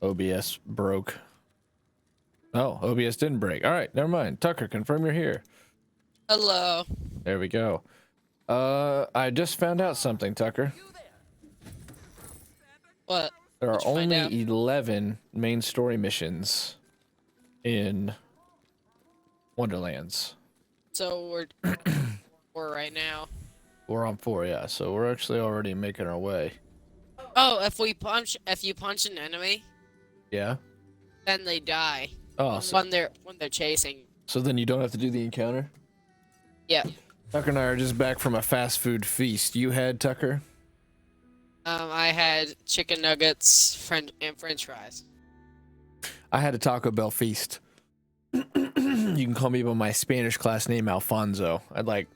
OBS broke. Oh, OBS didn't break. All right, never mind. Tucker, confirm you're here. Hello. There we go. I just found out something, Tucker. What? There are What'd you find out? only 11 main story missions in Wonderlands. So we're we're right now. We're on 4, yeah. So we're actually already making our way. Oh, if you punch an enemy, Yeah. then they die. Oh, When they're chasing. so then you don't have to do the encounter? Yeah. Tucker and I are just back from a fast food feast. You had, Tucker? I had chicken nuggets, and French fries. I had a Taco Bell feast. You can call me by my Spanish class name, Alfonso. I'd like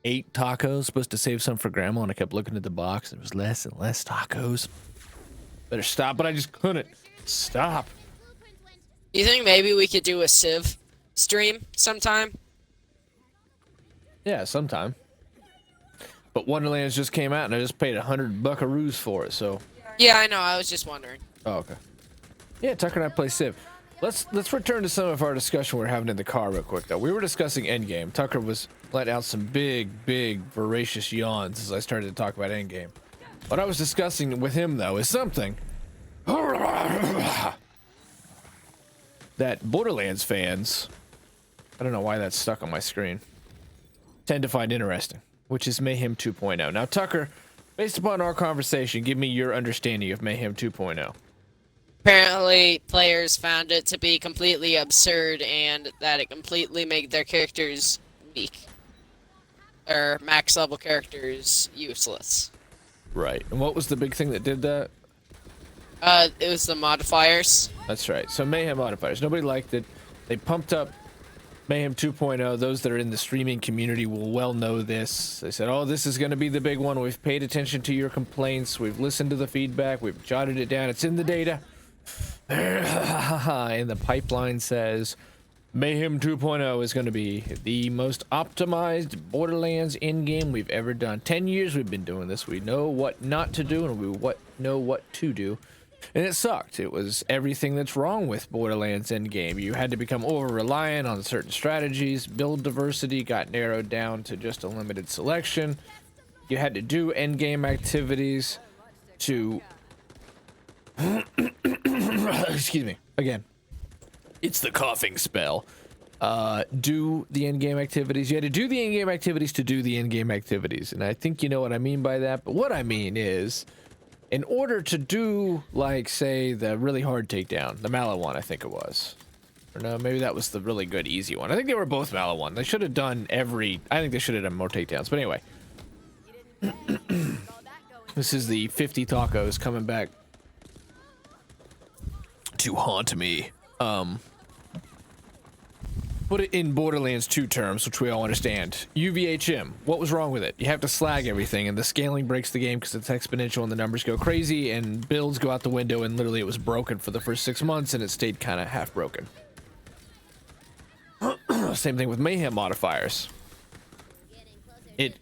8 tacos, supposed to save some for grandma, and I kept looking at the box. There was less and less tacos. Better stop, but I just couldn't stop. You think maybe we could do a Civ stream sometime? Yeah, sometime. But Wonderlands just came out, and I just paid 100 buckaroos for it, so... Yeah, I know. I was just wondering. Oh, okay. Yeah, Tucker and I play Civ. Let's return to some of our discussion we were having in the car real quick, though. We were discussing Endgame. Tucker was letting out some big, voracious yawns as I started to talk about Endgame. What I was discussing with him, though, is something that Borderlands fans, I don't know why that's stuck on my screen, tend to find interesting, which is Mayhem 2.0. Now, Tucker, based upon our conversation, give me your understanding of Mayhem 2.0. Apparently, players found it to be completely absurd and that it completely made their characters weak. Or max level characters useless. Right. And what was the big thing that did that? It was the modifiers. That's right. So Mayhem modifiers. Nobody liked it. They pumped up Mayhem 2.0. Those that are in the streaming community will well know this. They said, oh, this is going to be the big one. We've paid attention to your complaints. We've listened to the feedback. We've jotted it down. It's in the data. And the pipeline says Mayhem 2.0 is going to be the most optimized Borderlands in-game we've ever done. 10 years we've been doing this. We know what not to do and we know what to do. And it sucked. It was everything that's wrong with Borderlands endgame. You had to become over-reliant on certain strategies. Build diversity got narrowed down to just a limited selection. You had to do endgame activities to... Excuse me. Again. It's the coughing spell. Do the endgame activities. You had to do the endgame activities to do the endgame activities. And I think you know what I mean by that. But what I mean is... in order to do, like, say, the really hard takedown, the Mallow one, I think it was. Or no, maybe that was the really good, easy one. I think they were both Mallow one. They should have done I think they should have done more takedowns. But anyway. This is the 50 tacos coming back to haunt me. Put it in Borderlands 2 terms, which we all understand. UVHM, what was wrong with it? You have to slag everything, and the scaling breaks the game because it's exponential and the numbers go crazy, and builds go out the window, and literally it was broken for the first 6 months, and it stayed kind of half broken. Same thing with Mayhem modifiers. It,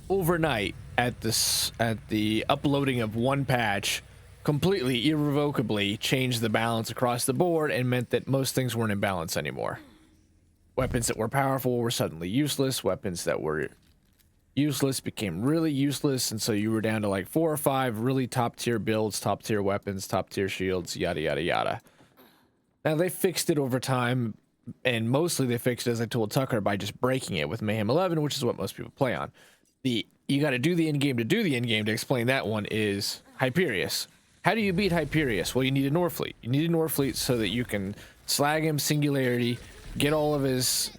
overnight, at the uploading of one patch, completely, irrevocably changed the balance across the board and meant that most things weren't in balance anymore. Weapons that were powerful were suddenly useless. Weapons that were useless became really useless, and so you were down to like 4 or 5 really top-tier builds, top-tier weapons, top-tier shields, yada, yada, yada. Now, they fixed it over time, and mostly they fixed it, as I told Tucker, by just breaking it with Mayhem 11, which is what most people play on. You got to do the endgame to do the endgame. To explain that one is Hyperius. How do you beat Hyperius? Well, you need a Norfleet. You need a Norfleet so that you can slag him, Singularity, get all of his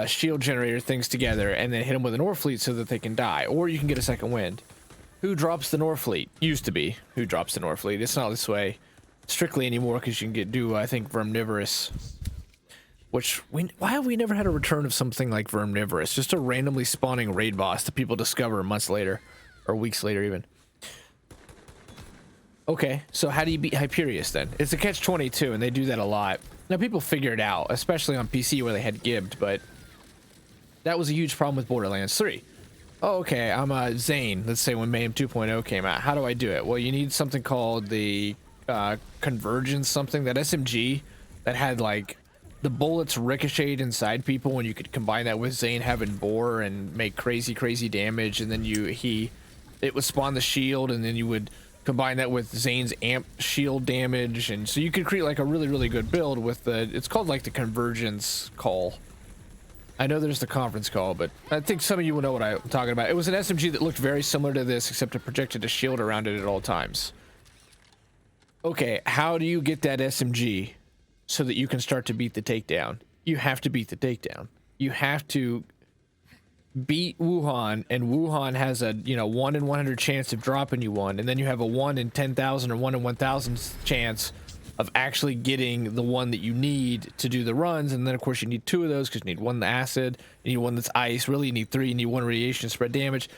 shield generator things together, and then hit him with a Norfleet so that they can die. Or you can get a second wind. Who drops the Norfleet? Used to be. Who drops the Norfleet? It's not this way strictly anymore because you can do, I think, Verminivorous. Which, why have we never had a return of something like Verminivorous? Just a randomly spawning raid boss that people discover months later. Or weeks later, even. Okay, so how do you beat Hyperius then? It's a catch-22, and they do that a lot. Now, people figure it out, especially on PC where they had gibbed, but that was a huge problem with Borderlands 3. Oh, okay, I'm Zane. Let's say when Mayhem 2.0 came out. How do I do it? Well, you need something called the convergence something, that SMG that had like the bullets ricocheted inside people, and you could combine that with Zane having bore and make crazy damage, and then it would spawn the shield, and then you would combine that with Zane's amp shield damage, and so you could create like a really good build with it's called like the convergence call. I know there's the conference call, but I think some of you will know what I'm talking about. It was an SMG that looked very similar to this, except it projected a shield around it at all times. Okay, how do you get that SMG so that you can start to beat the takedown? You have to beat the takedown. You have to beat Wuhan, and Wuhan has a 1 in 100 chance of dropping you one, and then you have a 1 in 10,000 or 1 in 1,000 chance of actually getting the one that you need to do the runs. And then of course you need 2 of those, because you need 1 acid, you need 1 that's ice. Really you need 3. You need 1 radiation to spread damage.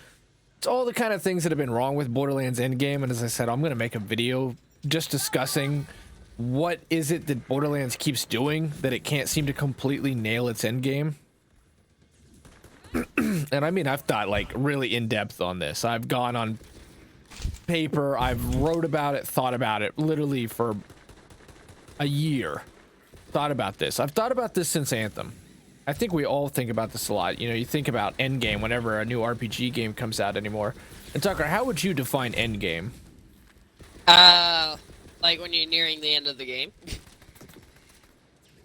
It's all the kind of things that have been wrong with Borderlands Endgame, and as I said, I'm going to make a video just discussing what is it that Borderlands keeps doing that it can't seem to completely nail its endgame. And I mean, I've thought like really in depth on this. I've gone on paper, I've wrote about it, thought about it literally for a year. Thought about this. I've thought about this since Anthem. I think we all think about this a lot. You know, you think about endgame whenever a new RPG game comes out anymore. And Tucker, how would you define endgame? Like when you're nearing the end of the game.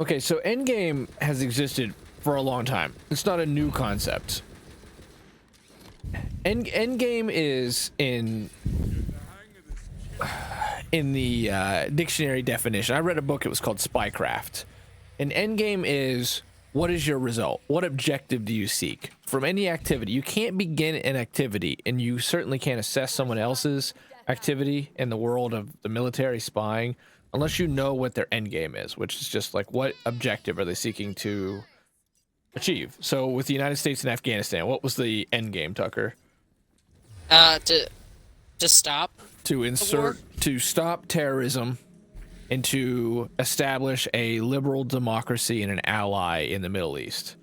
Okay, so endgame has existed for a long time. It's not a new concept. Endgame is in the dictionary definition. I read a book, it was called Spycraft. And endgame is, what is your result? What objective do you seek from any activity? You can't begin an activity, and you certainly can't assess someone else's activity in the world of the military spying unless you know what their end game is, which is just like, what objective are they seeking to achieve? So with the United States and Afghanistan, what was the end game, Tucker? To stop, to stop terrorism and to establish a liberal democracy and an ally in the Middle East.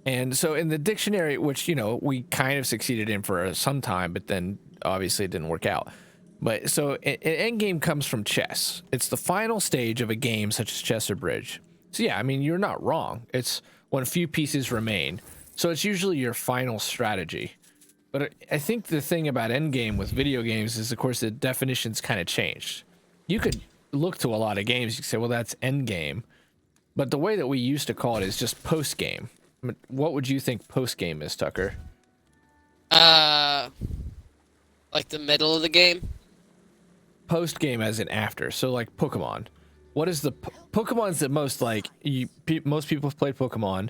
And so in the dictionary, which, you know, we kind of succeeded in for some time, but then obviously it didn't work out. But so an end game comes from chess. It's the final stage of a game such as chess or bridge. So yeah, I mean, you're not wrong. It's when few pieces remain. So it's usually your final strategy. But I think the thing about endgame with video games is, of course, the definition's kind of changed. You could look to a lot of games, you could say, well, that's endgame. But the way that we used to call it is just post-game. I mean, what would you think post-game is, Tucker? Like the middle of the game? Post-game as in after. So like Pokemon. What is the... Pokemon's the most, like... most people have played Pokemon.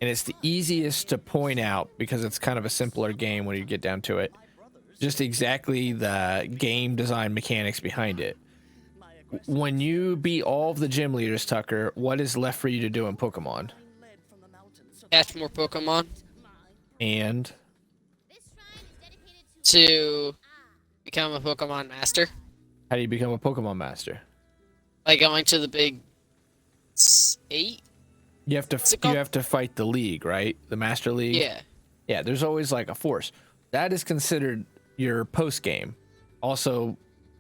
And it's the easiest to point out because it's kind of a simpler game when you get down to it. Just exactly the game design mechanics behind it. When you beat all of the gym leaders, Tucker, what is left for you to do in Pokemon? Catch more Pokemon. And? To become a Pokemon master. How do you become a Pokemon master? By going to the big 8? You have to fight the league, right? The Master League? Yeah. Yeah, there's always like a force. That is considered your post game. Also,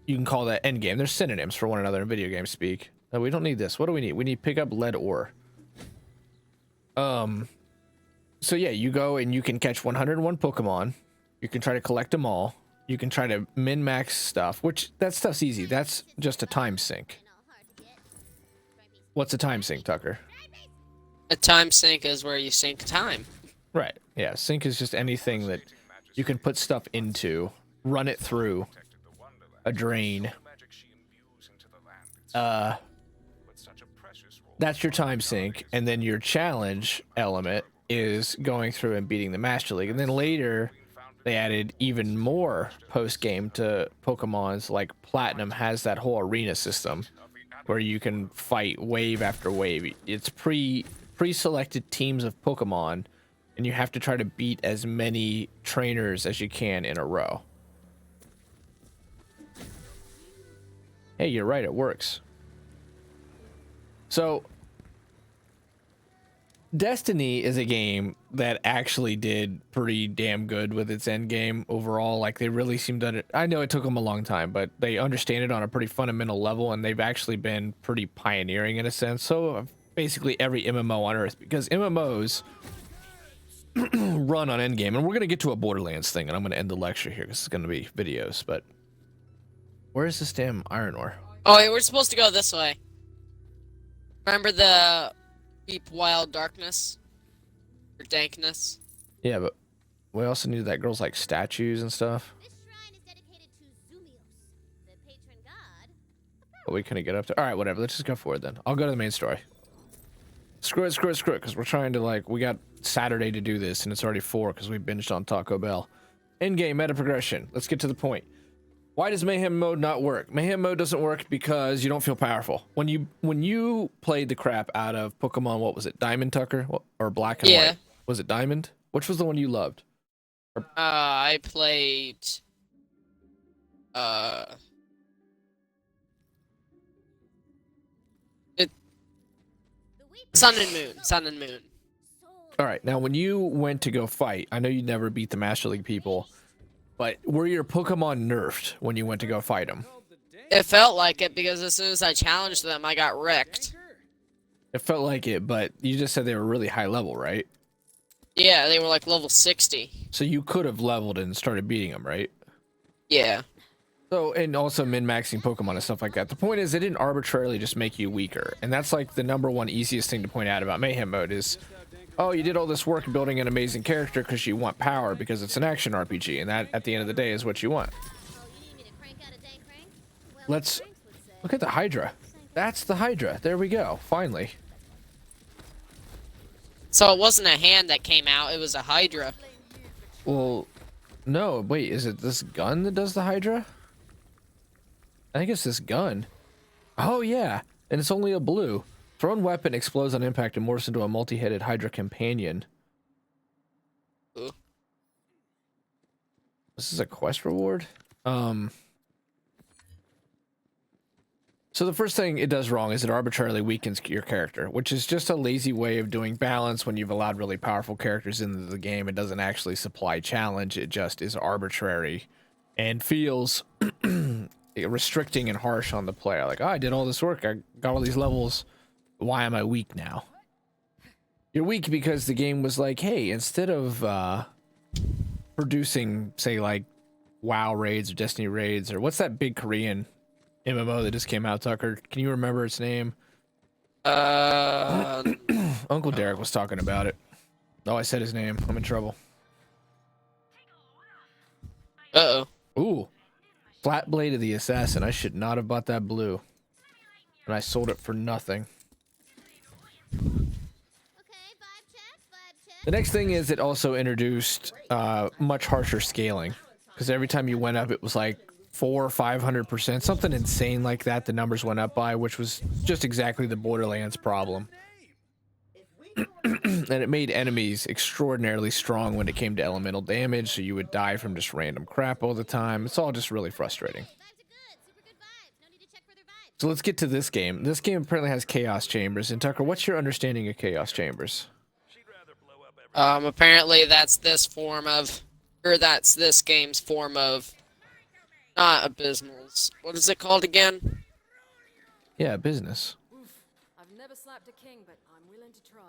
you can call that end game. There's synonyms for one another in video game speak. No, we don't need this. What do we need? We need pick up lead ore. So yeah, you go and you can catch 101 Pokemon. You can try to collect them all. You can try to min-max stuff, which that stuff's easy. That's just a time sink. What's a time sink, Tucker? A time sink is where you sink time. Right. Yeah, sink is just anything that you can put stuff into, run it through a drain. That's your time sink, and then your challenge element is going through and beating the Master League. And then later they added even more post-game to Pokemon's, like Platinum has that whole arena system where you can fight wave after wave. It's pre-selected teams of Pokemon, and you have to try to beat as many trainers as you can in a row. Hey, you're right, it works. So Destiny is a game that actually did pretty damn good with its end game overall. Like they really seemed to. I know it took them a long time, but they understand it on a pretty fundamental level, and they've actually been pretty pioneering in a sense. So basically every MMO on Earth, because MMOs run on endgame, and we're gonna get to a Borderlands thing, and I'm gonna end the lecture here because it's gonna be videos. But where is this damn iron ore? Oh, wait, we're supposed to go this way. Remember the deep wild darkness? Or dankness? Yeah, but we also need that girl's like statues and stuff. This shrine is dedicated to Zumios, the patron god. But we couldn't get up to. All right, whatever. Let's just go forward then. I'll go to the main story. Screw it, because we're trying to like. We got Saturday to do this, and it's already 4 because we binged on Taco Bell. Endgame meta progression. Let's get to the point. Why does Mayhem mode not work? Mayhem mode doesn't work because you don't feel powerful. When you played the crap out of Pokemon, what was it? Diamond Tucker or Black and White? Was it Diamond? Which was the one you loved? I played Sun and Moon. All right. Now, when you went to go fight, I know you never beat the Master League people, but were your Pokemon nerfed when you went to go fight them? It felt like it because as soon as I challenged them, I got wrecked. It felt like it, but you just said they were really high level, right? Yeah, they were like level 60. So you could have leveled and started beating them, right? Yeah. So, and also min-maxing Pokemon and stuff like that. The point is, it didn't arbitrarily just make you weaker. And that's like the #1 easiest thing to point out about Mayhem mode is, oh, you did all this work building an amazing character because you want power because it's an action RPG. And that, at the end of the day, is what you want. Let's look at the Hydra. That's the Hydra. There we go. Finally. So it wasn't a hand that came out, it was a Hydra. Well, no, wait, is it this gun that does the Hydra? I think it's this gun. Oh, yeah, and it's only a blue. Thrown weapon explodes on impact and morphs into a multi-headed Hydra companion. Ooh. This is a quest reward? So the first thing it does wrong is it arbitrarily weakens your character, which is just a lazy way of doing balance when you've allowed really powerful characters into the game. It doesn't actually supply challenge. It just is arbitrary and feels restricting and harsh on the player. Like, oh, I did all this work. I got all these levels. Why am I weak now? You're weak because the game was like, hey, instead of producing, say, like WoW raids or Destiny raids, or what's that big Korean MMO that just came out, Tucker? Can you remember its name? Uncle Derek was talking about it. Oh, I said his name. I'm in trouble. Uh-oh. Ooh. Flat Blade of the Assassin. I should not have bought that blue. And I sold it for nothing. The next thing is it also introduced much harsher scaling. Because every time you went up, it was like 400 or 500%, something insane like that. The numbers went up by, which was just exactly the Borderlands problem. And it made enemies extraordinarily strong when it came to elemental damage, so you would die from just random crap all the time. It's all just really frustrating. So let's get to this game. This game apparently has chaos chambers. And Tucker, what's your understanding of chaos chambers? Apparently that's this game's form of not abysmals. What is it called again? Yeah, business. I've never slapped a king, but I'm willing to try.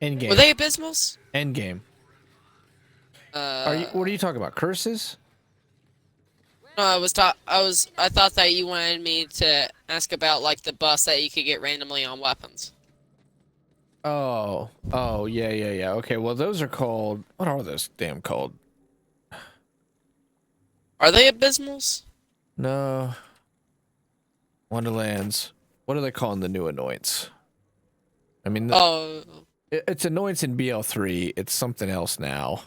Endgame. Were they abysmals? Endgame. What are you talking about? Curses? No, I thought that you wanted me to ask about like the buffs that you could get randomly on weapons. Oh, yeah. Okay, well those are called, what are those damn called? Are they abysmals? No. Wonderlands. What are they calling the new annoyance? I mean, it's annoyance in BL3. It's something else now.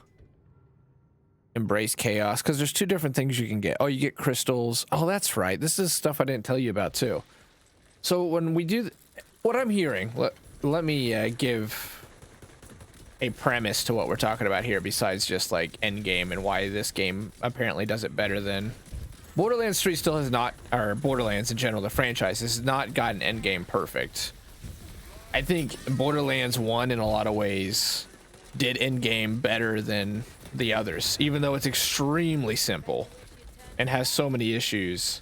Embrace chaos, because there's 2 different things you can get. Oh, you get crystals. Oh, that's right. This is stuff I didn't tell you about too. So when we do, what I'm hearing, let me give a premise to what we're talking about here, besides just like endgame and why this game apparently does it better than Borderlands 3 still has not, or Borderlands in general, the franchise has not gotten endgame perfect. I think Borderlands 1 in a lot of ways did in-game better than the others, even though it's extremely simple and has so many issues.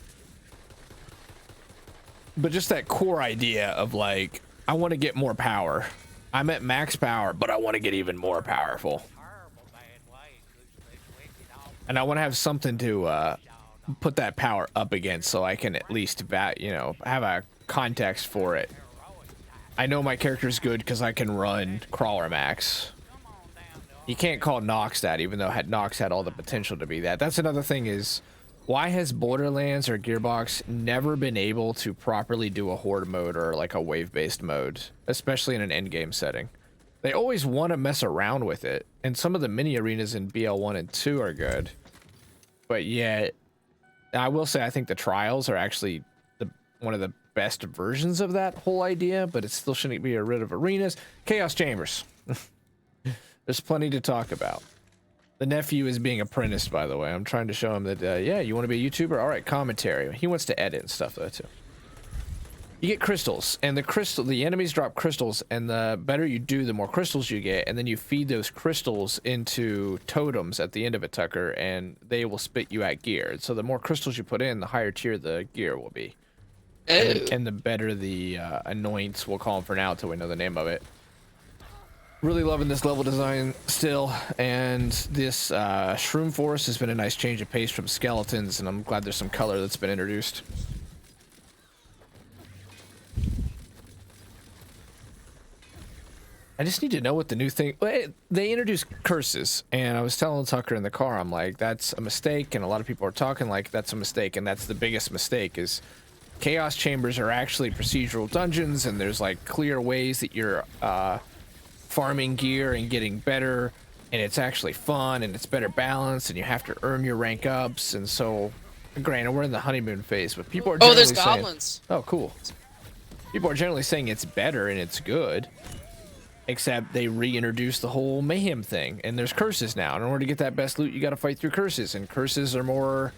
But just that core idea of like, I want to get more power. I'm at max power, but I want to get even more powerful. And I want to have something to put that power up against so I can at least, have a context for it. I know my character's good because I can run crawler max. You can't call Nox that, even though Nox had all the potential to be that. That's another thing is, why has Borderlands or Gearbox never been able to properly do a horde mode or like a wave-based mode, especially in an endgame setting? They always want to mess around with it, and some of the mini arenas in BL1 and 2 are good. But yet, I will say I think the trials are actually one of the best versions of that whole idea, but it still shouldn't be rid of arenas. Chaos Chambers. There's plenty to talk about. The nephew is being apprenticed, by the way. I'm trying to show him that, yeah, you want to be a YouTuber? All right, commentary. He wants to edit and stuff, though, too. You get crystals, and the enemies drop crystals, and the better you do, the more crystals you get, and then you feed those crystals into totems at the end of it, Tucker, and they will spit you out gear. So the more crystals you put in, the higher tier the gear will be. And the better the annoyance, we'll call them for now until we know the name of it. Really loving this level design still, and this Shroom Forest has been a nice change of pace from skeletons, and I'm glad there's some color that's been introduced. I just need to know what the new thing... They introduced curses, and I was telling Tucker in the car, I'm like, that's a mistake, and a lot of people are talking like that's a mistake, and that's the biggest mistake, is Chaos Chambers are actually procedural dungeons, and there's like clear ways that you're farming gear and getting better, and it's actually fun, and it's better balanced, and you have to earn your rank ups. And so, granted, we're in the honeymoon phase, but people are generally there's saying, goblins. oh, cool. People are generally saying it's better and it's good, except they reintroduce the whole mayhem thing, and there's curses now. In order to get that best loot, you got to fight through curses, and curses are more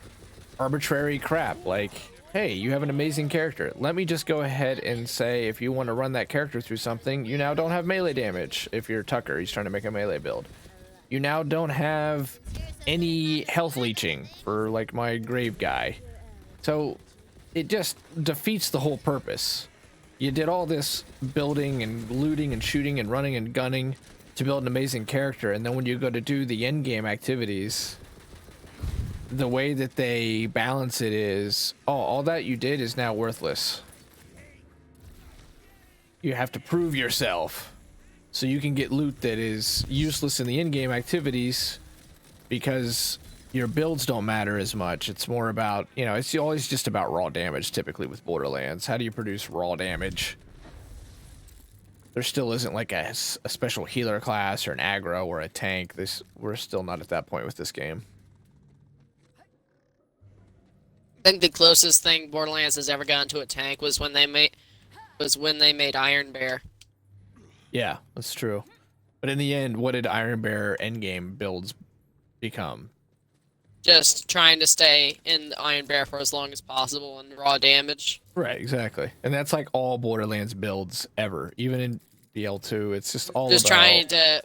arbitrary crap. Like, hey, you have an amazing character. Let me just go ahead and say, if you want to run that character through something, you now don't have melee damage. If you're Tucker, he's trying to make a melee build. You now don't have any health leeching for, like, my grave guy. So it just defeats the whole purpose. You did all this building and looting and shooting and running and gunning to build an amazing character, and then when you go to do the end game activities, the way that they balance it is, oh, all that you did is now worthless. You have to prove yourself so you can get loot that is useless in the in-game activities because your builds don't matter as much. It's more about, it's always just about raw damage typically with Borderlands. How do you produce raw damage? There still isn't like a special healer class or an aggro or a tank. We're still not at that point with this game. I think the closest thing Borderlands has ever gotten to a tank was when they made Iron Bear. Yeah, that's true. But in the end, what did Iron Bear endgame builds become? Just trying to stay in the Iron Bear for as long as possible and raw damage. Right, exactly. And that's like all Borderlands builds ever. Even in BL2, it's just all just about... trying to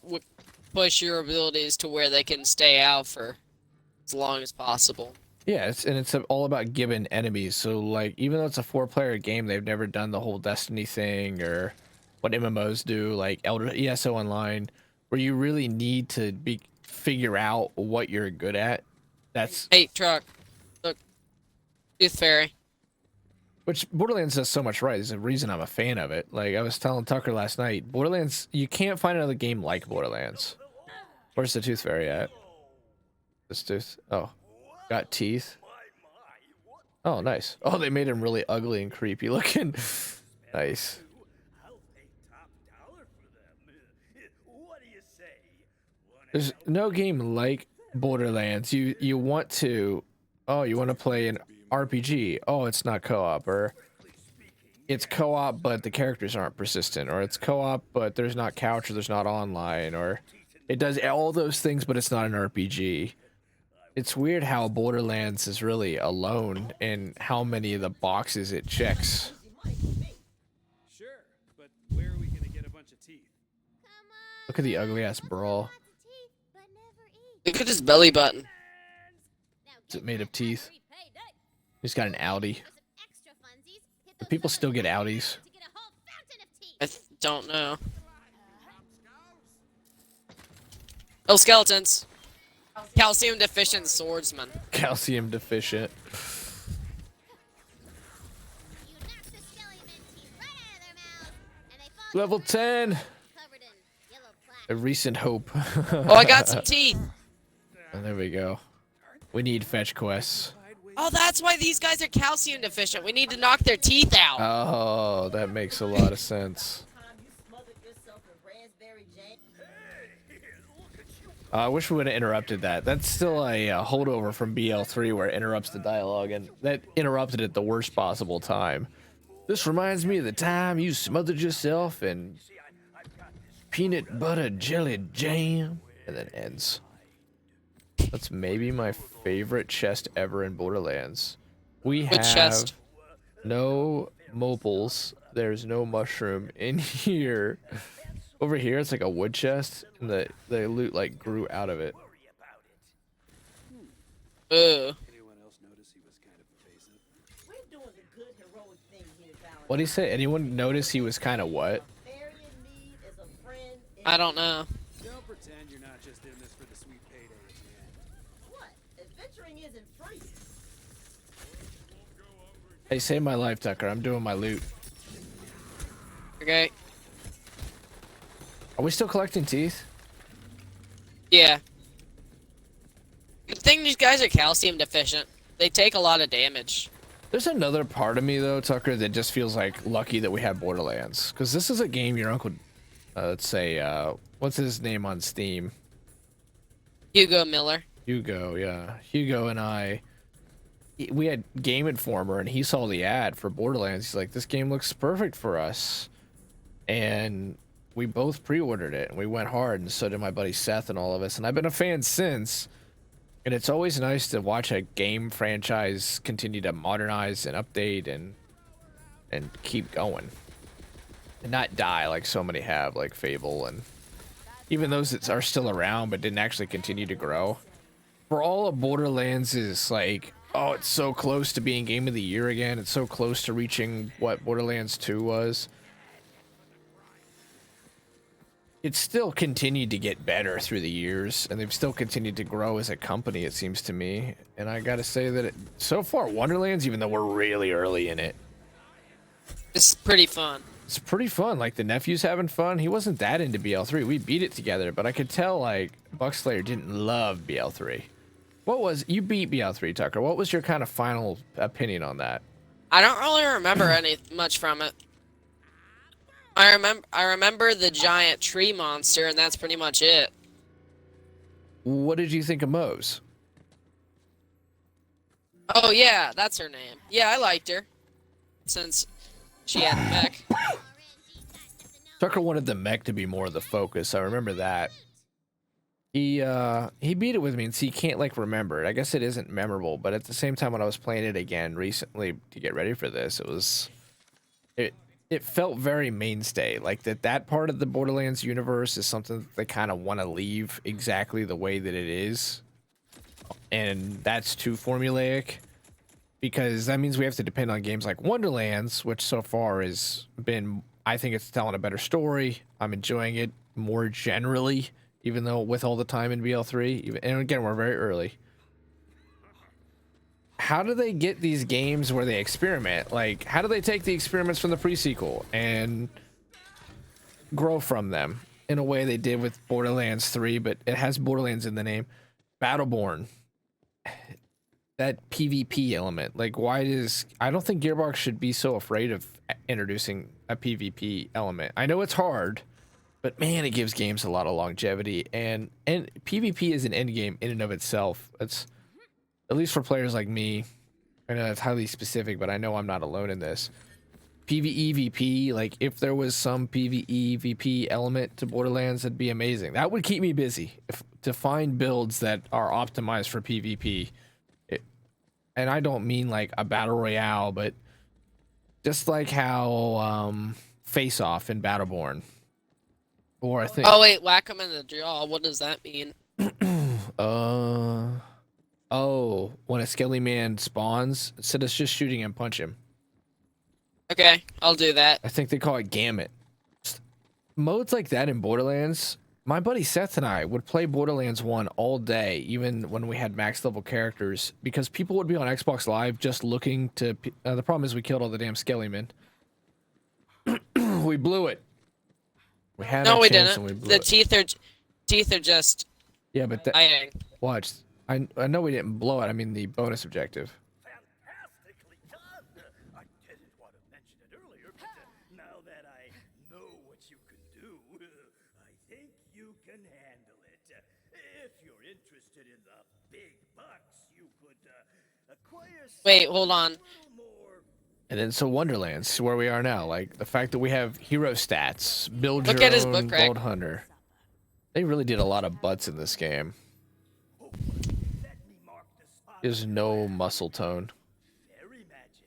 push your abilities to where they can stay out for as long as possible. Yeah, it's all about given enemies. So, like, even though it's a 4-player game, they've never done the whole Destiny thing or what MMOs do, like ESO Online, where you really need to figure out what you're good at. That's... Hey, truck. Look. Tooth Fairy. Which Borderlands does so much right. There's a reason I'm a fan of it. Like, I was telling Tucker last night, Borderlands, you can't find another game like Borderlands. Where's the Tooth Fairy at? This tooth? Oh. Got teeth. Oh, nice. Oh, they made him really ugly and creepy looking. Nice. There's no game like Borderlands. You want to play an RPG. Oh, it's not co-op, or it's co-op but the characters aren't persistent, or it's co-op but there's not couch or there's not online, or it does all those things but it's not an RPG. It's weird how Borderlands is really alone in how many of the boxes it checks. Sure, but where are we gonna Look at the ugly ass brawl. Lots of teeth, but never eat. Look at his belly button. Now Is it get made of that teeth? free payday. He's got an Audi. For some extra funsies, hit Do those people buttons still get right Audis? now to get a whole fountain of teeth. I don't know. Oh, skeletons. Calcium deficient swordsman. Calcium deficient. You knock the skeleton teeth right out of their mouths, and they fall Level to the ground 10. covered in yellow A plaque. recent hope. Oh, I got some teeth. And there we go. We need fetch quests. Oh, that's why these guys are calcium deficient. We need to knock their teeth out. Oh, that makes a lot of sense. I wish we would have interrupted that. That's still a holdover from BL3 where it interrupts the dialogue, and that interrupted at the worst possible time. This reminds me of the time you smothered yourself in peanut butter jelly jam, and then ends. That's maybe my favorite chest ever in Borderlands. We Which have chest? no mopals. There's no mushroom in here. Over here, it's like a wood chest, and the loot like grew out of it. Ugh. Anyone else notice he was kind of evasive? We're doing the good heroic thing here, Valentine. What did he say? Anyone notice he was kind of what? Fairy in need is a friend in I don't know. Don't pretend you're not just in this for the sweet payday at the end. what? Adventuring isn't free. Hey, save my life, Tucker. I'm doing my loot. Okay. Are we still collecting teeth? Yeah. Good thing these guys are calcium deficient. They take a lot of damage. There's another part of me though, Tucker, that just feels like lucky that we have Borderlands, because this is a game your uncle, let's say, what's his name on Steam? Hugo Miller. Hugo, yeah. Hugo and I, we had Game Informer, and he saw the ad for Borderlands. He's like, this game looks perfect for us. And we both pre-ordered it, and we went hard, and so did my buddy Seth and all of us. And I've been a fan since. And it's always nice to watch a game franchise continue to modernize and update and keep going. And not die like so many have, like Fable, and even those that are still around but didn't actually continue to grow. For all of Borderlands is like, oh, it's so close to being Game of the Year again. It's so close to reaching what Borderlands 2 was. It's still continued to get better through the years, and they've still continued to grow as a company, it seems to me. And I gotta say that so far, Wonderlands, even though we're really early in it, It's pretty fun. it's pretty fun. Like, the nephew's having fun. He wasn't that into BL3. We beat it together, but I could tell, like, Buckslayer didn't love BL3. You beat BL3, Tucker. What was your kind of final opinion on that? I don't really remember any much from it. I remember the giant tree monster, and that's pretty much it. What did you think of Mose? Oh yeah, that's her name. Yeah, I liked her. Since she had a mech. Tucker wanted the mech to be more of the focus. I remember that. He beat it with me, and so you can't like remember it. I guess it isn't memorable, but at the same time, when I was playing it again recently to get ready for this, it felt very mainstay. Like that part of the Borderlands universe is something that they kind of want to leave exactly the way that it is, and that's too formulaic, because that means we have to depend on games like Wonderlands, which so far has been, I think it's telling a better story. I'm enjoying it more generally, even though with all the time in BL3, and again, we're very early. How do they get these games where they experiment? Like, how do they take the experiments from the pre-sequel and grow from them in a way they did with Borderlands 3, but it has Borderlands in the name? Battleborn. That PvP element. Like, I don't think Gearbox should be so afraid of introducing a PvP element. I know it's hard, but man, it gives games a lot of longevity, and PvP is an end game in and of itself. It's, at least for players like me, I know that's highly specific, but I know I'm not alone in this. PvE VP, like if there was some PvE VP element to Borderlands, that'd be amazing. That would keep me busy, to find builds that are optimized for PvP. And I don't mean like a battle royale, but just like how Face Off in Battleborn. Or I think. Oh wait, whack him in the jaw. What does that mean? Oh, when a skelly man spawns, instead of just shooting him, punch him. Okay, I'll do that. I think they call it gamut. Modes like that in Borderlands, my buddy Seth and I would play Borderlands 1 all day, even when we had max level characters, because people would be on Xbox Live just looking to. The problem is we killed all the damn skelly men. We blew it. We had No, our we chance didn't. and we blew The it. teeth are just Yeah, but dying. watch. I know we didn't blow it. I mean the bonus objective. Fantastically done. I didn't want to mention it earlier, but now that I know what you can do, I think you can handle it. If you're interested in the big bucks, you could acquire. Wait, hold on. More. And then so Wonderlands, where we are now, like the fact that we have hero stats, build Look your at his own book rack. Gold Hunter. They really did a lot of butts in this game. There's no muscle tone.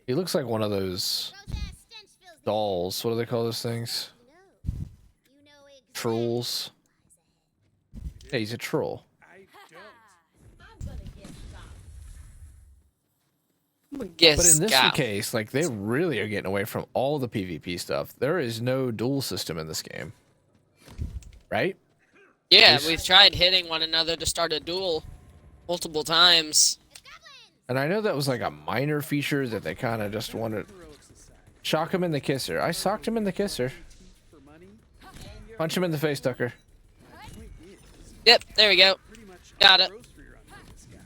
He looks like one of those Gross-ass stench fills the dolls. What do they call those things? You know exactly Trolls. Yeah, he's a troll. I don't. I'm gonna get stopped. Yes, But in this Scott. case, like they really are getting away from all the PvP stuff. There is no duel system in this game. Right? Yeah, Yes. we've tried hitting one another to start a duel multiple times. And I know that was like a minor feature that they kind of just wanted. Heroic society. Shock him in the kisser. I socked him in the kisser. For money, Punch him in the face, Tucker. Yep, there we go. pretty much Got a it. grocery run for this guy.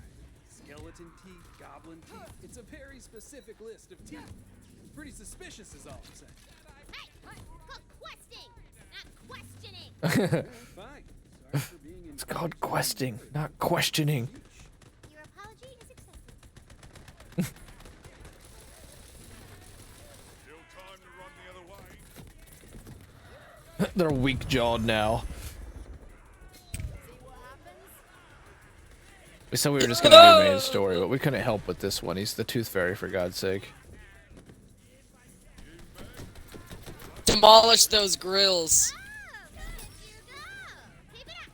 Skeleton teeth, goblin teeth. It's a very specific list of teeth. Pretty suspicious is all I'm saying. Hey, called questing, not questioning. Fine. Sorry for being It's called questing, not questioning. Your apology is accepted. Still time to run the other way. They're weak jawed now. We said we were just gonna do main story, but we couldn't help with this one. He's the Tooth Fairy, for God's sake. Demolish those grills. Oh, look at you go. Keep it up.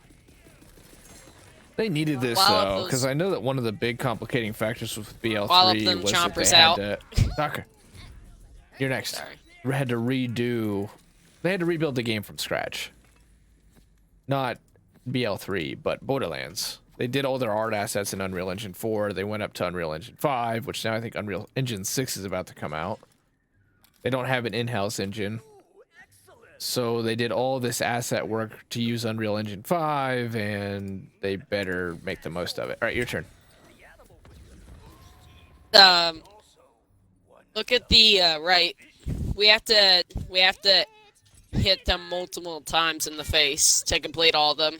They needed this While though, those- because I know that one of the big complicating factors with While BL3 them was that they chompers had out. to. Tucker, you're next. Sorry. They had to redo. They had to rebuild the game from scratch. Not BL3, but Borderlands. They did all their art assets in Unreal Engine 4. They went up to Unreal Engine 5, which now I think Unreal Engine 6 is about to come out. They don't have an in-house engine. So they did all this asset work to use Unreal Engine 5, and they better make the most of it. All right, your turn. Look at the right. We have to hit them multiple times in the face to complete all of them.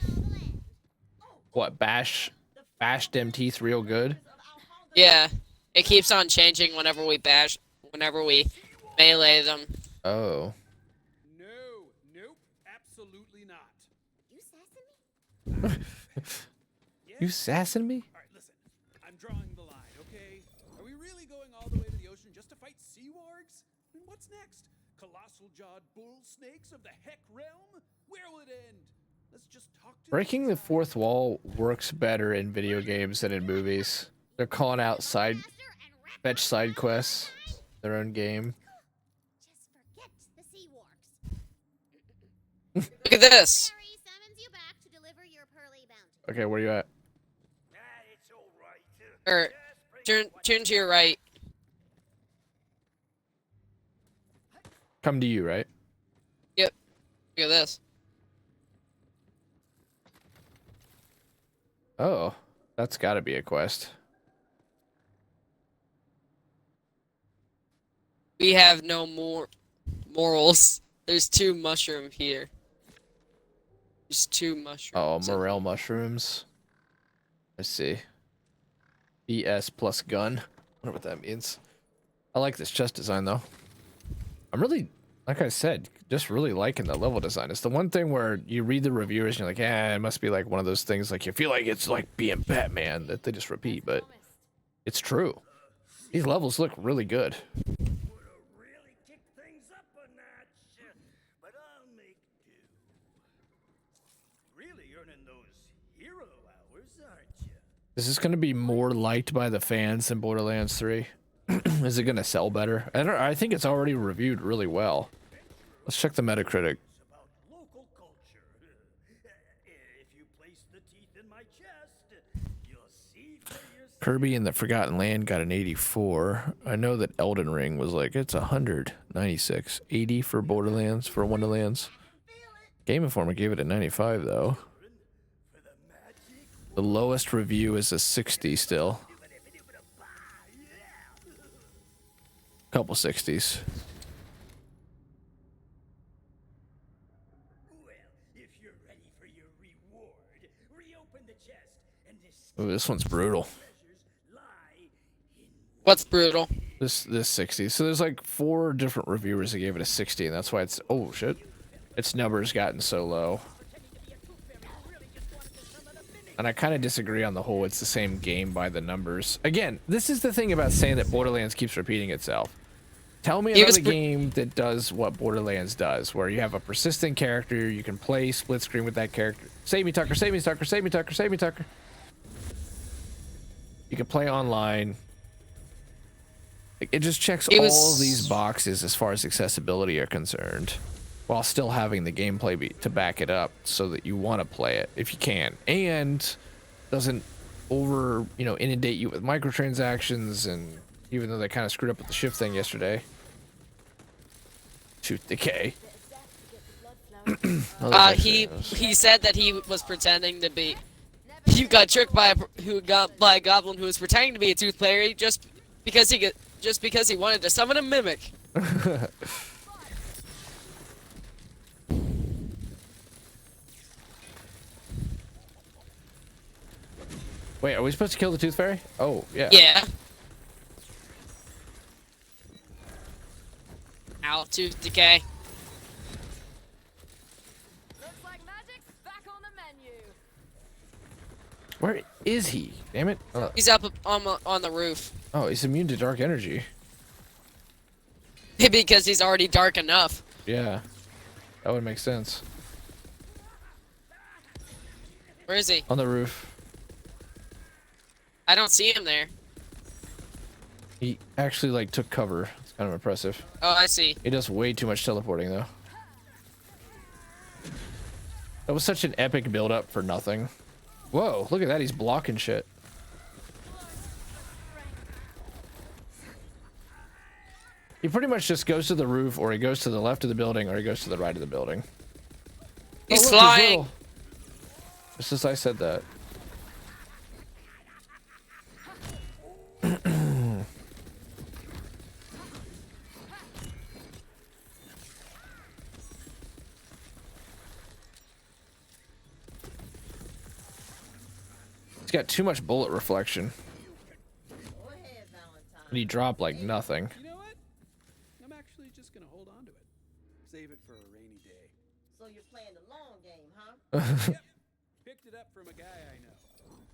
What, bash them teeth real good? Yeah, it keeps on changing whenever we melee them. Oh. No, nope, absolutely not. You sassing me? You sassing me? All right, listen. I'm drawing the line, okay? Are we really going all the way to the ocean just to fight sea wargs? I mean, what's next? Colossal-jawed bull snakes of the Heck realm? Where will it end? Let's just talk to Breaking the fourth wall works better in video games than in movies. They're calling out fetch side quests, their own game. Just forget the sea wargs. Look at this. Fairy summons you back to deliver your pearly bounty. Okay, where you at? it's all right. Or turn to your right. Come to you, right? Yep. Look at this. Oh, that's got to be a quest. We have no more morals. There's 2 mushroom here. There's 2 mushrooms. Oh, morel mushrooms. Let's see. BS plus gun. I wonder what that means. I like this chest design though. I'm really, like I said, just really liking the level design. It's the one thing where you read the reviewers and you're like, it must be like one of those things like you feel like it's like being Batman that they just repeat, but it's true. These levels look really good. Really kick things up a notch, but I'll make do. Is this going to be more liked by the fans than Borderlands 3? Is it going to sell better? I think it's already reviewed really well. Let's check the Metacritic. About local culture. If you place the teeth in my chest, you'll see for yourself. Kirby and the Forgotten Land got an 84. I know that Elden Ring was like, it's 196. 80 for Borderlands, for Wonderlands. Game Informer gave it a 95, though. The lowest review is a 60 still. Couple 60s. Well, if you're ready for your reward, reopen the chest and Ooh, this one's brutal. treasures lie in What's brutal? This 60. So there's like 4 different reviewers that gave it a 60, and that's why it's, oh shit, its numbers gotten so low. And I kind of disagree on the whole it's the same game by the numbers. Again, this is the thing about saying that Borderlands keeps repeating itself. Tell me another game that does what Borderlands does, where you have a persistent character, you can play split screen with that character. Save me, Tucker, save me, Tucker, save me, Tucker, save me, Tucker. You can play online. It just checks all these boxes as far as accessibility are concerned, while still having the gameplay to back it up so that you want to play it if you can, and doesn't inundate you with microtransactions. And even though they kind of screwed up with the shift thing yesterday, tooth decay. He said that he was pretending to be. You got tricked by a goblin who was pretending to be a tooth fairy just because he wanted to summon a mimic. Wait, are we supposed to kill the tooth fairy? Oh, yeah. Yeah. Ow, tooth decay. Looks like magic's back on the menu. Where is he? Damn it. He's up on the roof. Oh, he's immune to dark energy. Because he's already dark enough. Yeah. That would make sense. Where is he? On the roof. I don't see him there. He actually, like, took cover. It's kind of impressive. Oh, I see. He does way too much teleporting, though. That was such an epic build-up for nothing. Whoa, look at that. He's blocking shit. He pretty much just goes to the roof, or he goes to the left of the building, or he goes to the right of the building. He's Oh, look, flying. little. Just as I said that. He's got too much bullet reflection. Go ahead, Valentine. And he dropped like nothing. You know what? I'm actually just gonna hold on to it. Save it for a rainy day. So you're playing the long game, huh? Yep. Picked it up from a guy I know.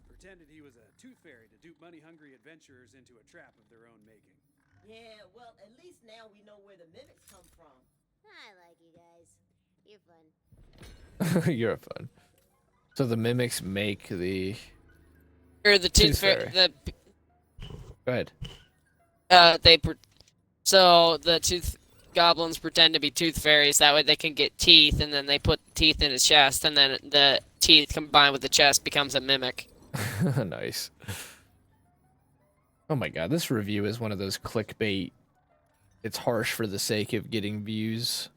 Pretended he was a tooth fairy to dupe money-hungry adventurers into a trap of their own making. Yeah, well, at least now we know where the mimics come from. I like you guys. You're fun. You're fun. So the mimics make the... Or the tooth Tooth fairy. fairy. Go ahead. So the tooth goblins pretend to be tooth fairies. That way they can get teeth, and then they put teeth in his chest, and then the teeth combined with the chest becomes a mimic. Nice. Oh my god, this review is one of those clickbait. It's harsh for the sake of getting views.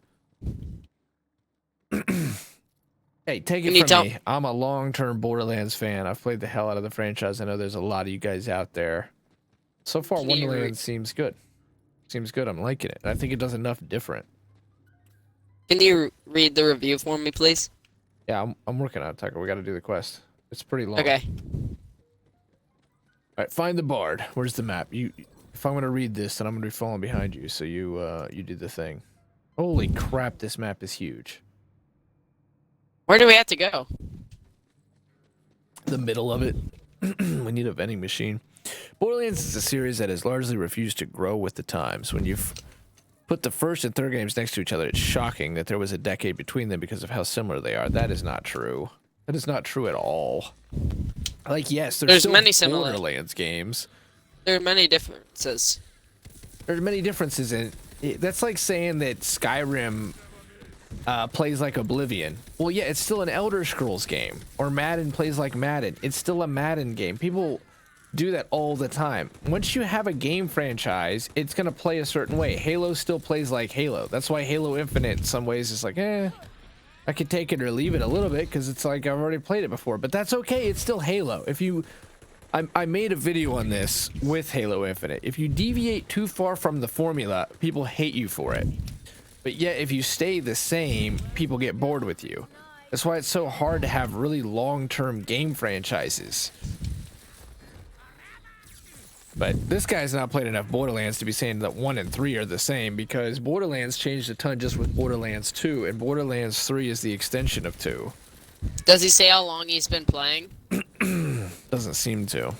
Hey, take it from me. I'm a long-term Borderlands fan. I've played the hell out of the franchise. I know there's a lot of you guys out there. So far, Wonderlands seems good. Seems good. I'm liking it. I think it does enough different. Can you read the review for me, please? Yeah, I'm working on it, Tucker. We got to do the quest. It's pretty long. Okay. All right, find the bard. Where's the map? If I'm gonna read this, then I'm gonna be falling behind you. So you do the thing. Holy crap! This map is huge. Where do we have to go? The middle of it. We need a vending machine. Borderlands is a series that has largely refused to grow with the times. When you've put the first and third games next to each other, it's shocking that there was a decade between them because of how similar they are. That is not true. That is not true at all. Like, yes, There's still many similar- Borderlands games. There are many differences. There's many differences in it. That's like saying that Skyrim plays like Oblivion. Well, yeah, it's still an Elder Scrolls game. Or Madden plays like Madden. It's still a Madden game. People do that all the time. Once you have a game franchise, it's going to play a certain way. Halo still plays like Halo. That's why Halo Infinite in some ways is like, I could take it or leave it a little bit because it's like I've already played it before. But that's okay. It's still Halo. If you... I made a video on this with Halo Infinite. If you deviate too far from the formula, people hate you for it. But yet, if you stay the same, people get bored with you. That's why it's so hard to have really long-term game franchises. But this guy's not played enough Borderlands to be saying that 1 and 3 are the same, because Borderlands changed a ton just with Borderlands 2, and Borderlands 3 is the extension of 2. Does he say how long he's been playing? Doesn't seem to.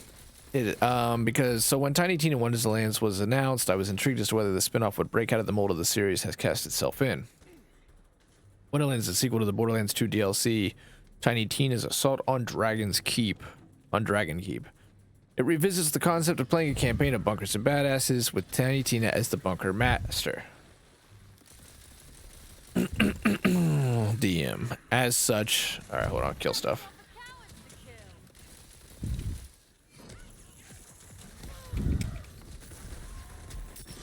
Because so when Tiny Tina Wonderlands was announced, I was intrigued as to whether the spinoff would break out of the mold of the series has cast itself in. Wonderlands is a sequel to the Borderlands 2 DLC, Tiny Tina's Assault on Dragon Keep. It revisits the concept of playing a campaign of bunkers and badasses with Tiny Tina as the bunker master. DM. As such, alright, hold on, kill stuff.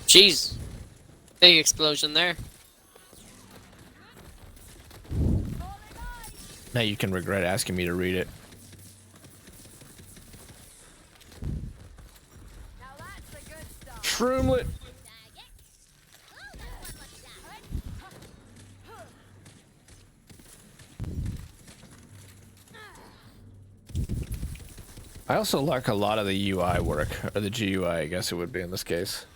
Jeez. Big explosion there. Now you can regret asking me to read it. Now that's the good stuff. Shroomlet. I also like a lot of the UI work, or the GUI, I guess it would be in this case.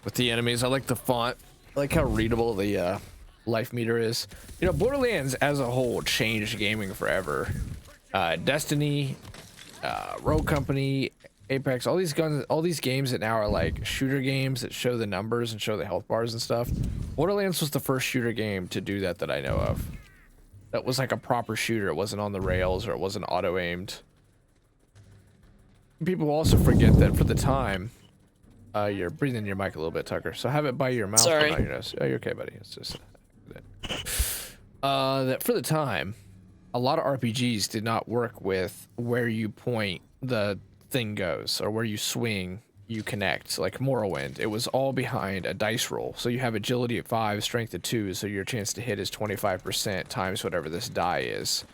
With the enemies, I like the font. I like how readable the life meter is. You know, Borderlands as a whole changed gaming forever. Destiny, Rogue Company, Apex, all these games that now are like shooter games that show the numbers and show the health bars and stuff. Borderlands was the first shooter game to do that I know of. That was like a proper shooter. It wasn't on the rails, or it wasn't auto-aimed. People also forget that for the time, you're breathing in your mic a little bit, Tucker. So have it by your mouth, Sorry. not your nose. Oh, you're okay, buddy. It's just that for the time, a lot of RPGs did not work with where you point the thing goes, or where you swing, you connect. Like Morrowind, it was all behind a dice roll. So you have agility at 5, strength at 2, so your chance to hit is 25% times whatever this die is.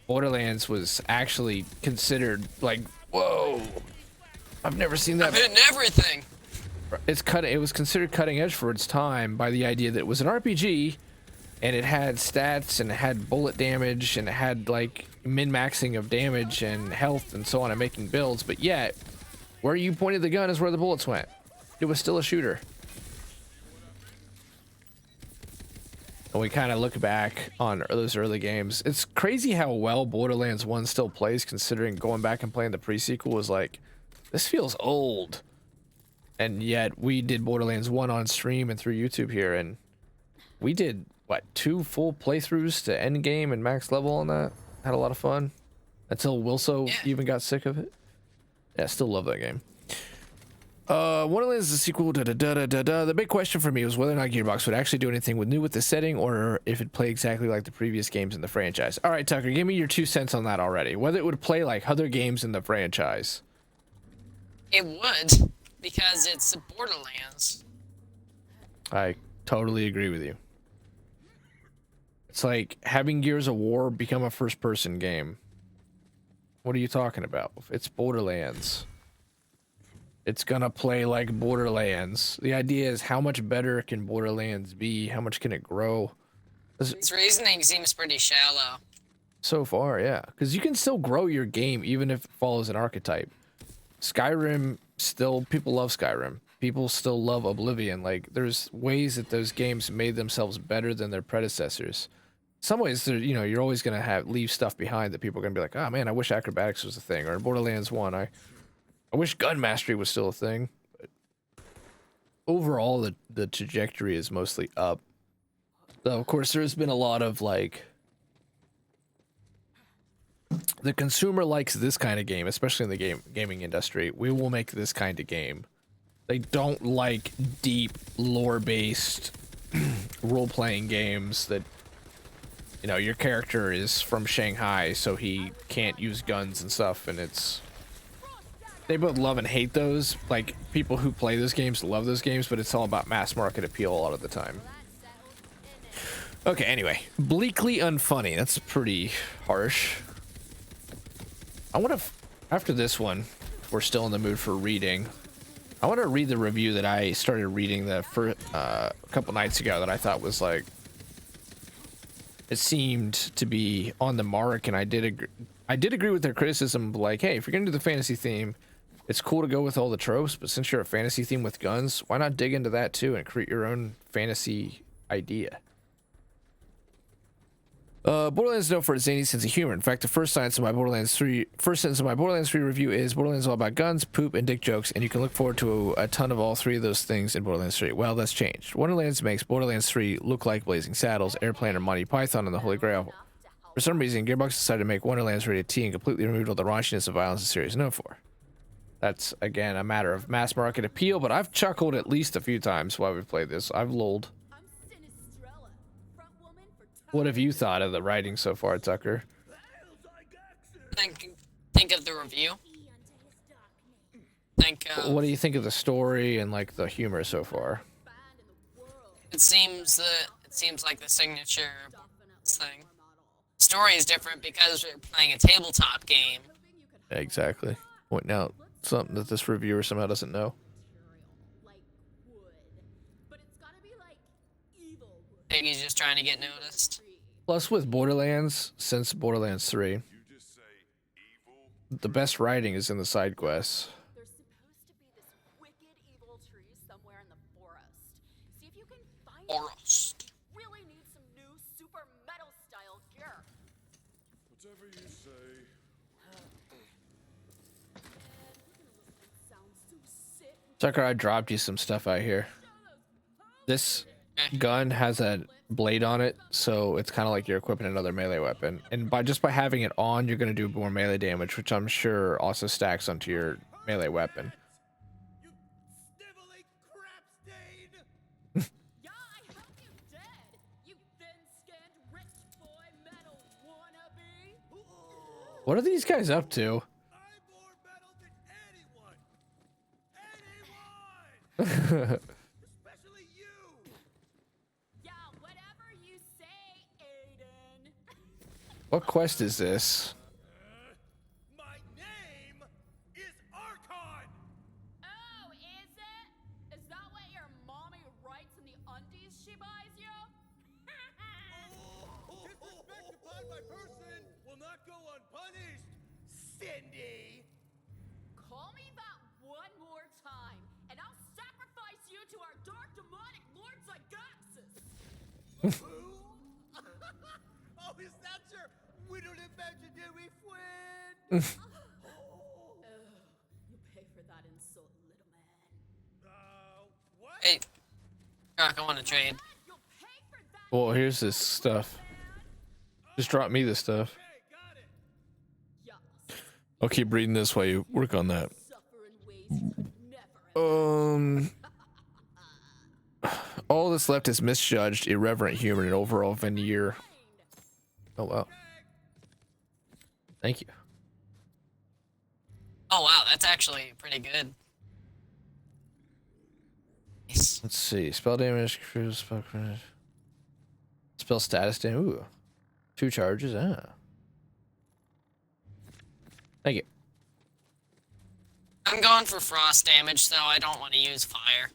Borderlands was actually considered like, whoa, I've never seen that. I'm hitting everything. It was considered cutting edge for its time by the idea that it was an RPG, and it had stats, and it had bullet damage, and it had like min-maxing of damage and health and so on, and making builds. But yet, where you pointed the gun is where the bullets went. It was still a shooter. And we kind of look back on those early games. It's crazy how well Borderlands 1 still plays, considering going back and playing the pre-sequel was like, this feels old. And yet we did Borderlands 1 on stream and through YouTube here, and we did, what, 2 full playthroughs to end game and max level on that? Had a lot of fun. Until Wilso even got sick of it. Yeah, still love that game. Wonderlands is a sequel, The big question for me was whether or not Gearbox would actually do anything new with the setting, or if it played exactly like the previous games in the franchise. All right, Tucker, give me your 2 cents on that already. Whether it would play like other games in the franchise. It would, because it's Borderlands. I totally agree with you. It's like having Gears of War become a first-person game. What are you talking about? It's Borderlands. It's gonna play like Borderlands. The idea is, how much better can Borderlands be? How much can it grow? His reasoning seems pretty shallow. So far, yeah. Because you can still grow your game even if it follows an archetype. Skyrim, still, people love Skyrim. People still love Oblivion. Like, there's ways that those games made themselves better than their predecessors. In some ways, you know, you're always going to leave stuff behind that people are going to be like, oh man, I wish acrobatics was a thing. Or in Borderlands 1, I wish gun mastery was still a thing. But overall, the trajectory is mostly up. Though, of course, there's been a lot of, like, The consumer likes this kind of game, especially in the gaming industry. We will make this kind of game. They don't like deep lore-based role-playing games that, you know, your character is from Shanghai, so he can't use guns and stuff, and it's... They both love and hate those. Like, people who play those games love those games, but it's all about mass market appeal a lot of the time. Okay, anyway. Bleakly unfunny. That's pretty harsh. I want to... After this one, if we're still in the mood for reading, I want to read the review that I started reading the first, a couple nights ago that I thought was, like... It seemed to be on the mark, and I did agree with their criticism, like, hey, if you're gonna do the fantasy theme, it's cool to go with all the tropes, but since you're a fantasy theme with guns, why not dig into that too and create your own fantasy idea? Borderlands is known for its zany sense of humor. In fact, the first sentence of my Borderlands 3 review is Borderlands is all about guns, poop, and dick jokes, and you can look forward to a ton of all three of those things in Borderlands 3. Well, that's changed. Wonderlands makes Borderlands 3 look like Blazing Saddles, Airplane, or Monty Python, and the Holy Grail. For some reason, Gearbox decided to make Wonderlands rated T and completely removed all the raunchiness and violence the series is known for. That's, again, a matter of mass market appeal, but I've chuckled at least a few times while we've played this. I've lolled. What have you thought of the writing so far, Tucker? Think of the review. What do you think of the story and, like, the humor so far? It seems like the signature thing. Story is different because we're playing a tabletop game. Exactly. Pointing out something that this reviewer somehow doesn't know. Maybe he's just trying to get noticed. Plus, with Borderlands, since Borderlands 3, the best writing is in the side quests. There's supposed to be this wicked evil tree somewhere in the forest. See if you can find Forest. it. Really need some new super metal style gear. Whatever you say. Tucker, I dropped you some stuff out here. This gun has a blade on it, so it's kind of like you're equipping another melee weapon. And by having it on, you're going to do more melee damage, which I'm sure also stacks onto your melee weapon. You sniveling crap stain! Yeah, I hope you dead. You thin-skinned rich boy metal wannabe. What are these guys up to? I'm more metal than anyone! Especially you! Yeah, whatever you say, Aiden. What quest is this? My name is Archon! Oh, is it? Is that what your mommy writes in the undies she buys you? Disrespect upon my person will not go unpunished, Cindy! Call me that one more time, and I'll sacrifice you to our dark demonic lord Zygaxis. Who? Oh, is that your widowed imaginary friend? You pay for that insult, little man. What? Hey, Rock, I want to trade. You'll pay for that. Well, here's this stuff. Just drop me this stuff. Hey, got it! Yes, I'll keep reading this while you work on that. suffer in ways you could never. All that's left is misjudged, irreverent humor, and overall veneer. Oh, wow. Thank you. Oh wow, that's actually pretty good. Nice. Let's see. Spell damage, cruise, spell credit. Spell status damage. Ooh. 2 charges. Ah. Thank you. I'm going for frost damage, though. I don't want to use fire.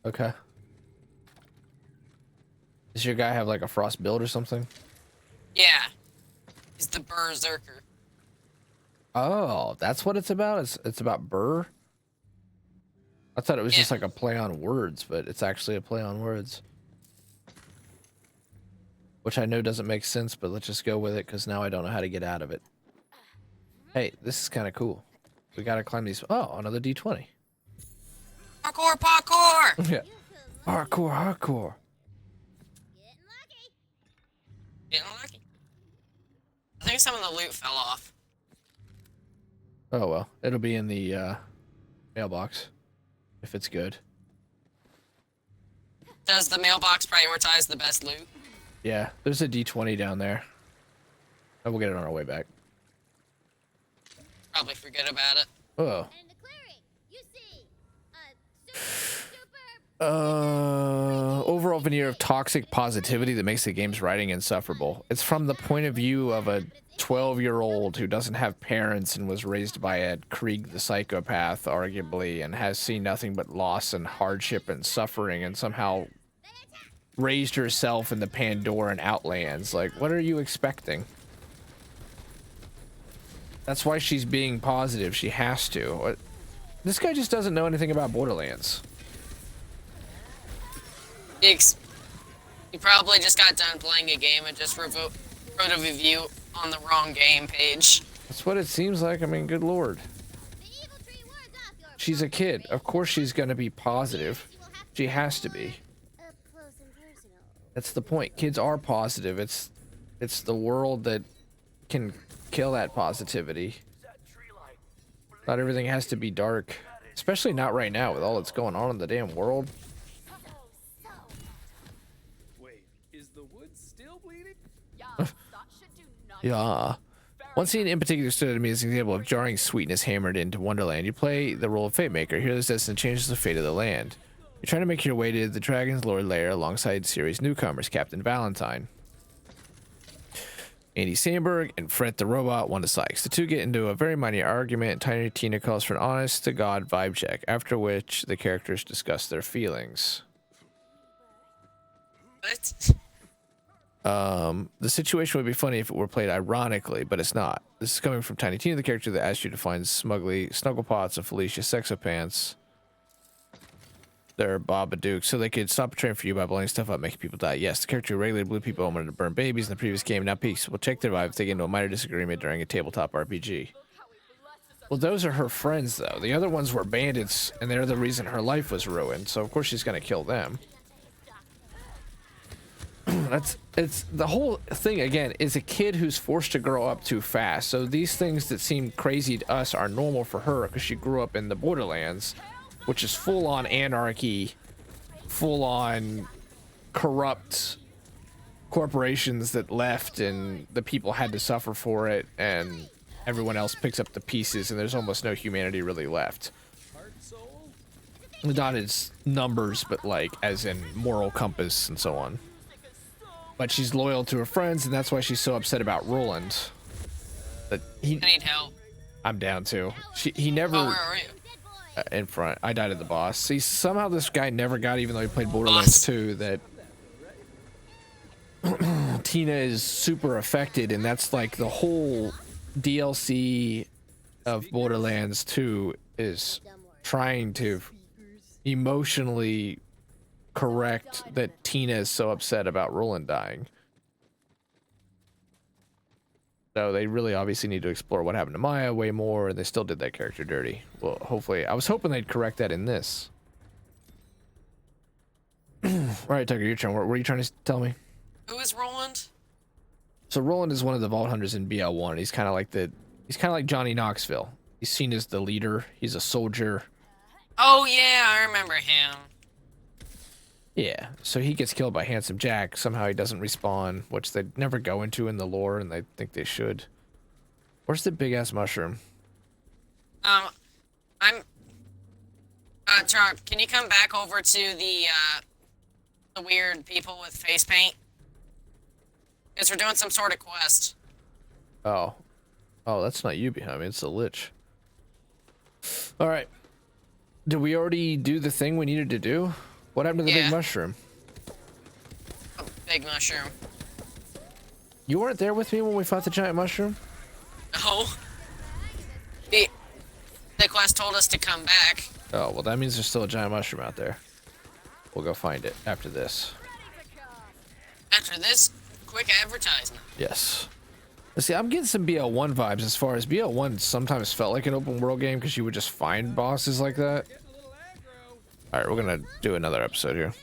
Okay. Does your guy have like a frost build or something? Yeah. He's the berserker. Oh, that's what it's about? It's about burr? I thought it was just Yeah. like a play on words, but it's actually a play on words. Which I know doesn't make sense, but let's just go with it because now I don't know how to get out of it. Hey, this is kind of cool. We gotta climb these. Oh, another D20. Parkour, parkour! Yeah. Hardcore, hardcore. Getting lucky. Getting lucky. I think some of the loot fell off. Oh well, it'll be in the mailbox if it's good. Does the mailbox prioritize the best loot? Yeah, there's a D20 down there. Oh, we'll get it on our way back. Probably forget about it. Oh. And in the clearing, you see a super Overall veneer of toxic positivity that makes the game's writing insufferable. It's from the point of view of a 12-year-old who doesn't have parents and was raised by a Krieg the psychopath, arguably, and has seen nothing but loss and hardship and suffering, and somehow raised herself in the Pandoran Outlands. Like, what are you expecting? That's why she's being positive. She has to. What? This guy just doesn't know anything about Borderlands. He probably just got done playing a game and just wrote a review on the wrong game page. That's what it seems like. I mean, good lord. She's a kid. Of course she's going to be positive. She has to be. up close and personal. That's the point. Kids are positive. It's the world that can kill that positivity. Not everything has to be dark. Especially not right now with all that's going on in the damn world. Wait, is the wood still bleeding? Yeah, that should do nothing. Yeah. One scene in particular stood out to me as an example of jarring sweetness hammered into Wonderland. You play the role of Fate Maker. Here, this destined changes the fate of the land. You're trying to make your way to the Dragon's Lord lair alongside series newcomers Captain Valentine, Andy Samberg, and Fred the Robot, Wanda Sykes. The two get into a very minor argument. Tiny Tina calls for an honest-to-God vibe check, after which the characters discuss their feelings. What? The situation would be funny if it were played ironically, but it's not. This is coming from Tiny Tina, the character that asked you to find smugly Snugglepots and Felicia Sexopants. They're Babadook, so they could stop a train for you by blowing stuff up, making people die. Yes, the character who regularly blew people wanted to burn babies in the previous game. Now peace will check their vibe if they get into a minor disagreement during a tabletop RPG. Well, those are her friends, though. The other ones were bandits, and they're the reason her life was ruined, so of course she's gonna kill them. It's the whole thing again is a kid who's forced to grow up too fast. So these things that seem crazy to us are normal for her because she grew up in the Borderlands, which is full on anarchy, full on corrupt corporations that left and the people had to suffer for it, and everyone else picks up the pieces and there's almost no humanity really left. Not as numbers, but like as in moral compass and so on. But she's loyal to her friends, and that's why she's so upset about Roland. But I need help. I'm down too. He never. Oh, where are you? In front. I died at the boss. See, somehow this guy never got, even though he played Borderlands 2, that Tina is super affected, and that's like the whole DLC of Borderlands 2 is trying to emotionally correct that Tina is so upset about Roland dying. So they really obviously need to explore what happened to Maya way more, and they still did that character dirty. Well, hopefully, I was hoping they'd correct that in this. All right, Tucker, your turn. What were you trying to tell me? Who is Roland? So Roland is one of the Vault Hunters in BL1. He's kind of like Johnny Knoxville. He's seen as the leader. He's a soldier. Oh yeah, I remember him. Yeah, so he gets killed by Handsome Jack. Somehow he doesn't respawn, which they never go into in the lore, and they think they should. Where's the big-ass mushroom? Trump, can you come back over to the weird people with face paint? Because we're doing some sort of quest. Oh. Oh, that's not you behind me. It's the Lich. All right. Did we already do the thing we needed to do? What happened to the big mushroom? Oh, big mushroom. You weren't there with me when we fought the giant mushroom? No. The quest told us to come back. Oh, well, that means there's still a giant mushroom out there. We'll go find it after this. After this, quick advertisement. Yes. Let's see, I'm getting some BL1 vibes as far as BL1 sometimes felt like an open world game because you would just find bosses like that. All right, we're going to do another episode here.